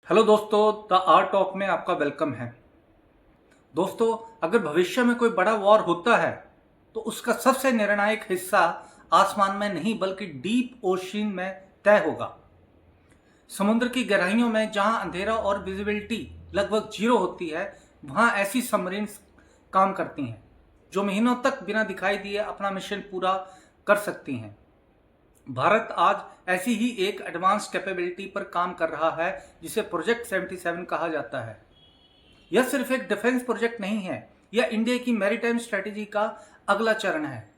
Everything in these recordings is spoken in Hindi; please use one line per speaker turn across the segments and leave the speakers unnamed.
हेलो दोस्तों, द आर्ट ऑफ में आपका वेलकम है। दोस्तों, अगर भविष्य में कोई बड़ा वॉर होता है तो उसका सबसे निर्णायक हिस्सा आसमान में नहीं बल्कि डीप ओशन में तय होगा। समुद्र की गहराइयों में जहां अंधेरा और विजिबिलिटी लगभग जीरो होती है, वहां ऐसी सबमरीन्स काम करती हैं जो महीनों तक बिना दिखाई दिए अपना मिशन पूरा कर सकती हैं। भारत आज ऐसी ही एक एडवांस कैपेबिलिटी पर काम कर रहा है जिसे प्रोजेक्ट 77 कहा जाता है। यह सिर्फ एक डिफेंस प्रोजेक्ट नहीं है, यह इंडिया की मैरीटाइम स्ट्रेटेजी का अगला चरण है।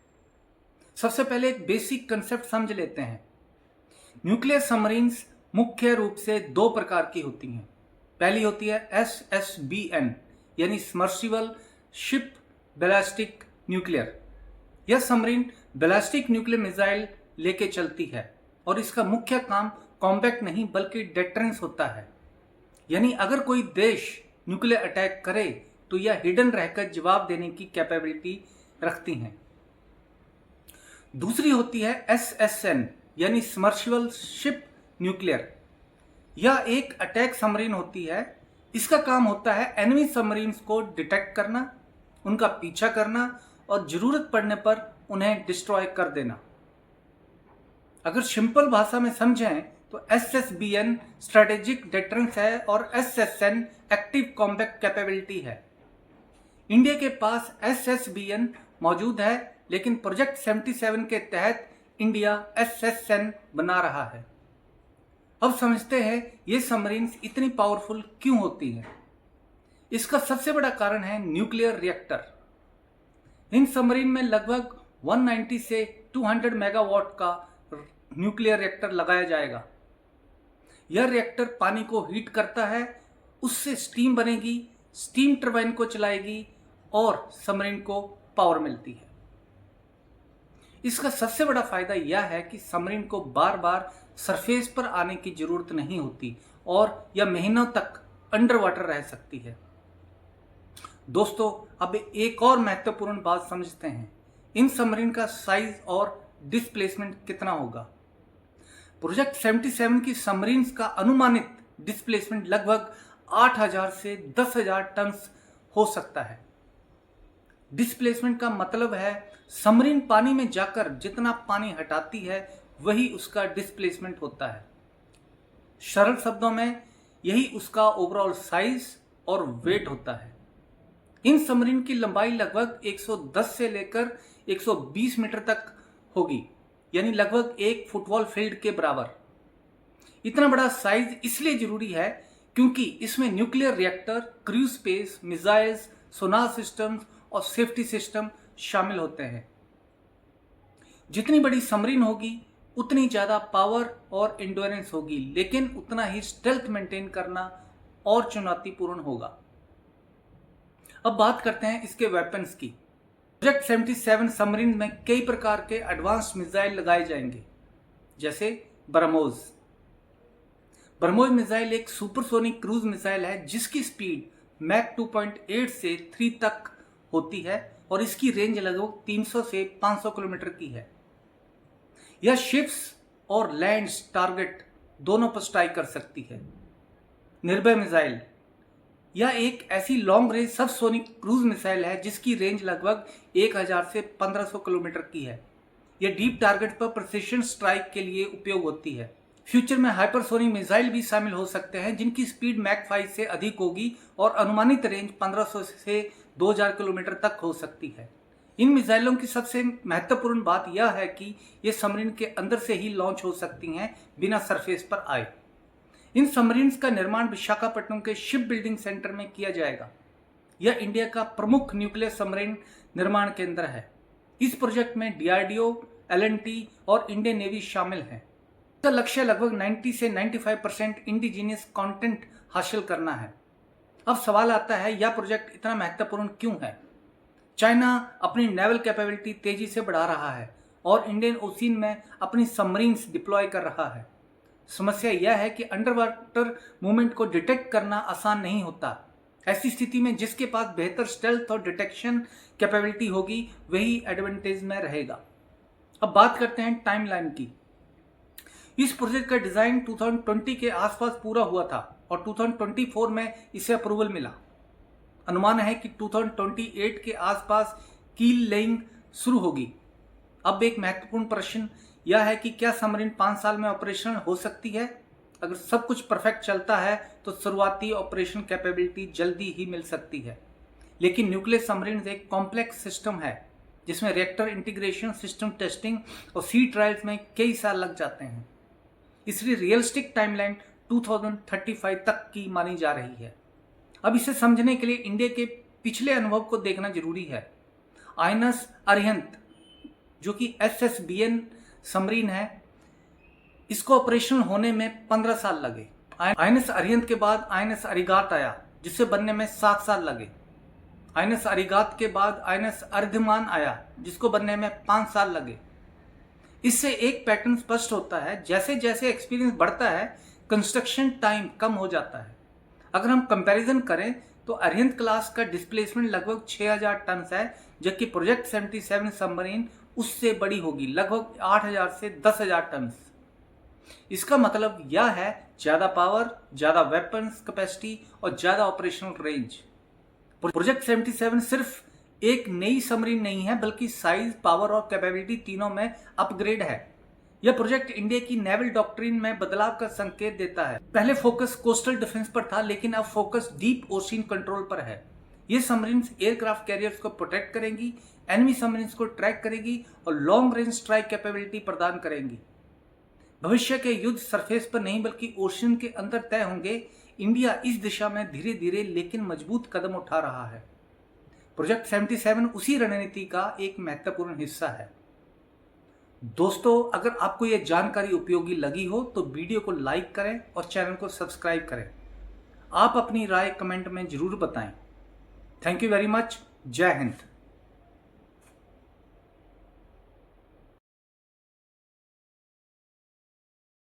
सबसे पहले एक बेसिक कंसेप्ट समझ लेते हैं। न्यूक्लियर सबमरीन्स मुख्य रूप से दो प्रकार की होती हैं। पहली होती है SSBN यानी सबमर्सिबल शिप बैलिस्टिक न्यूक्लियर। यह सबमरीन बैलिस्टिक न्यूक्लियर मिसाइल लेके चलती है और इसका मुख्य काम कॉम्बैक्ट नहीं बल्कि डेटरेंस होता है। यानी अगर कोई देश न्यूक्लियर अटैक करे तो यह हिडन रहकर जवाब देने की कैपेबिलिटी रखती हैं। दूसरी होती है SSN यानी सबमर्सिबल शिप न्यूक्लियर। यह एक अटैक सबमरीन होती है। इसका काम होता है एनिमी सबमरीन्स को डिटेक्ट करना, उनका पीछा करना और जरूरत पड़ने पर उन्हें डिस्ट्रॉय कर देना। अगर सिंपल भाषा में समझें तो SSBN स्ट्रेटेजिक डेटरेंस है और SSN एक्टिव कॉम्बैक्ट कैपेबिलिटी है। इंडिया के पास SSBN मौजूद है, लेकिन प्रोजेक्ट 77 के तहत इंडिया SSN बना रहा है। अब समझते हैं ये सबमरीन्स इतनी पावरफुल क्यों होती हैं। इसका सबसे बड़ा कारण है न्यूक्लियर रिएक्टर। इन सबमरीन में लगभग 190 से 200 मेगावाट का न्यूक्लियर रिएक्टर लगाया जाएगा। यह रिएक्टर पानी को हीट करता है, उससे स्टीम बनेगी, स्टीम टरबाइन को चलाएगी और सबमरीन को पावर मिलती है। इसका सबसे बड़ा फायदा यह है कि सबमरीन को बार बार सरफेस पर आने की जरूरत नहीं होती और यह महीनों तक अंडर वाटर रह सकती है। दोस्तों, अब एक और महत्वपूर्ण बात समझते हैं। इन सबमरीन का साइज और डिस्प्लेसमेंट कितना होगा। प्रोजेक्ट 77 की सबमरीन्स का अनुमानित डिस्प्लेसमेंट लगभग 8000 से 10,000 टन हो सकता है। डिस्प्लेसमेंट का मतलब है सबमरीन पानी में जाकर जितना पानी हटाती है वही उसका डिस्प्लेसमेंट होता है। सरल शब्दों में यही उसका ओवरऑल साइज और वेट होता है। इन सबमरीन की लंबाई लगभग 110 से लेकर 120 मीटर तक होगी, यानी लगभग एक फुटबॉल फील्ड के बराबर। इतना बड़ा साइज इसलिए जरूरी है क्योंकि इसमें nuclear reactor, cruise space, missiles, sonar systems और सेफ्टी सिस्टम शामिल होते हैं। जितनी बड़ी सबमरीन होगी उतनी ज्यादा पावर और एंड्योरेंस होगी, लेकिन उतना ही स्टेल्थ मेंटेन करना और चुनौतीपूर्ण होगा। अब बात करते हैं इसके वेपन्स की। प्रोजेक्ट 77 सबमरीन में कई प्रकार के एडवांस्ड मिसाइल लगाए जाएंगे, जैसे ब्रह्मोस। ब्रह्मोस मिसाइल एक सुपरसोनिक क्रूज मिसाइल है जिसकी स्पीड मैक 2.8 से 3 तक होती है और इसकी रेंज लगभग 300 से 500 किलोमीटर की है। यह शिप्स और लैंड टारगेट दोनों पर स्ट्राइक कर सकती है। निर्भय मिसाइल, यह एक ऐसी long range subsonic cruise missile है जिसकी रेंज लगभग 1000 से 1500 किलोमीटर की है। यह डीप टारगेट पर प्रिसिशन स्ट्राइक के लिए उपयोग होती है। फ्यूचर में हाइपरसोनिक मिसाइल भी शामिल हो सकते हैं जिनकी स्पीड मैक 5 से अधिक होगी और अनुमानित रेंज 1500 से 2000 किलोमीटर तक हो सकती है। इन मिसाइलों की सबसे महत्वपूर्ण बात यह है कि ये सबमरीन के अंदर से ही लॉन्च हो सकती हैं बिना सरफेस पर आए। इन सबमरीन्स का निर्माण विशाखापट्टनम के शिप बिल्डिंग सेंटर में किया जाएगा। यह इंडिया का प्रमुख न्यूक्लियर सबमरीन निर्माण केंद्र है। इस प्रोजेक्ट में DRDO, L&T और इंडियन नेवी शामिल हैं। इसका लक्ष्य लगभग 90 से 95% इंडिजीनियस कंटेंट हासिल करना है। अब सवाल आता है, यह प्रोजेक्ट इतना महत्वपूर्ण क्यों है। चाइना अपनी नेवल कैपेबिलिटी तेजी से बढ़ा रहा है और इंडियन ओशियन में अपनी सबमरीन्स डिप्लॉय कर रहा है। समस्या यह है कि अंडर वाटर मूवमेंट को डिटेक्ट करना आसान नहीं होता। ऐसी स्थिति में जिसके पास बेहतर स्टेल्थ और डिटेक्शन कैपेबिलिटी होगी वही एडवांटेज में रहेगा। अब बात करते हैं टाइमलाइन की। इस प्रोजेक्ट का डिजाइन 2020 के आसपास पूरा हुआ था। और 2024 में इसे अप्रूवल मिला। अनुमान है कि 2028 के आसपास कील लेइंग शुरू होगी। अब एक महत्वपूर्ण प्रश्न यह है कि क्या सबमरीन 5 साल में ऑपरेशनल हो सकती है? अगर सब कुछ परफेक्ट चलता है तो शुरुआती ऑपरेशन कैपेबिलिटी जल्दी ही मिल सकती है। लेकिन न्यूक्लियर सबमरीन एक कॉम्प्लेक्स सिस्टम है जिसमें रिएक्टर इंटीग्रेशन, सिस्टम टेस्टिंग और सी ट्रायल्स में कई साल लग जाते हैं। इसलिए रियलिस्टिक टाइमलाइन 2035 तक की मानी जा रही है। अब इसे समझने के लिए इंडिया के पिछले अनुभव को देखना जरूरी है। आईएनएस अरिहंत जो कि SSBN सबमरीन है, इसको ऑपरेशनल होने में 15 साल लगे। आईएनएस अरिहंत के बाद आईएनएस अरिगात आया जिसे बनने में 7 साल लगे। आईएनएस अरिगात के बाद आईएनएस अर्धमान आया जिसको बनने में 5 साल लगे। इससे एक पैटर्न स्पष्ट होता है, जैसे जैसे एक्सपीरियंस बढ़ता है कंस्ट्रक्शन टाइम कम हो जाता है। अगर हम कंपैरिजन करें तो अरिहंत क्लास का डिस्प्लेसमेंट लगभग 6000 टन है, जबकि प्रोजेक्ट 77 सबमरीन उससे बड़ी होगी, लगभग 8000 से 10000 टन। इसका मतलब यह है ज्यादा पावर, ज्यादा वेपन्स कैपेसिटी और ज्यादा ऑपरेशनल रेंज। प्रोजेक्ट 77 सिर्फ एक नई सबमरीन नहीं है, बल्कि साइज, पावर और कैपेबिलिटी तीनों में अपग्रेड है। यह प्रोजेक्ट इंडिया की नेवल डॉक्ट्रिन में बदलाव का संकेत देता है। पहले फोकस कोस्टल डिफेंस पर था, लेकिन अब फोकस डीप ओशियन कंट्रोल पर है। ये सबमरीन्स एयरक्राफ्ट कैरियर्स को प्रोटेक्ट करेंगी, एनिमी सबमरीन्स को ट्रैक करेगी और लॉन्ग रेंज स्ट्राइक कैपेबिलिटी प्रदान करेंगी। भविष्य के युद्ध सरफेस पर नहीं बल्कि ओशियन के अंदर तय होंगे। इंडिया इस दिशा में धीरे धीरे लेकिन मजबूत कदम उठा रहा है। प्रोजेक्ट 77 उसी रणनीति का एक महत्वपूर्ण हिस्सा है। दोस्तों, अगर आपको यह जानकारी उपयोगी लगी हो तो वीडियो को लाइक करें और चैनल को सब्सक्राइब करें। आप अपनी राय कमेंट में जरूर बताएं। Thank you very much. जय हिंद।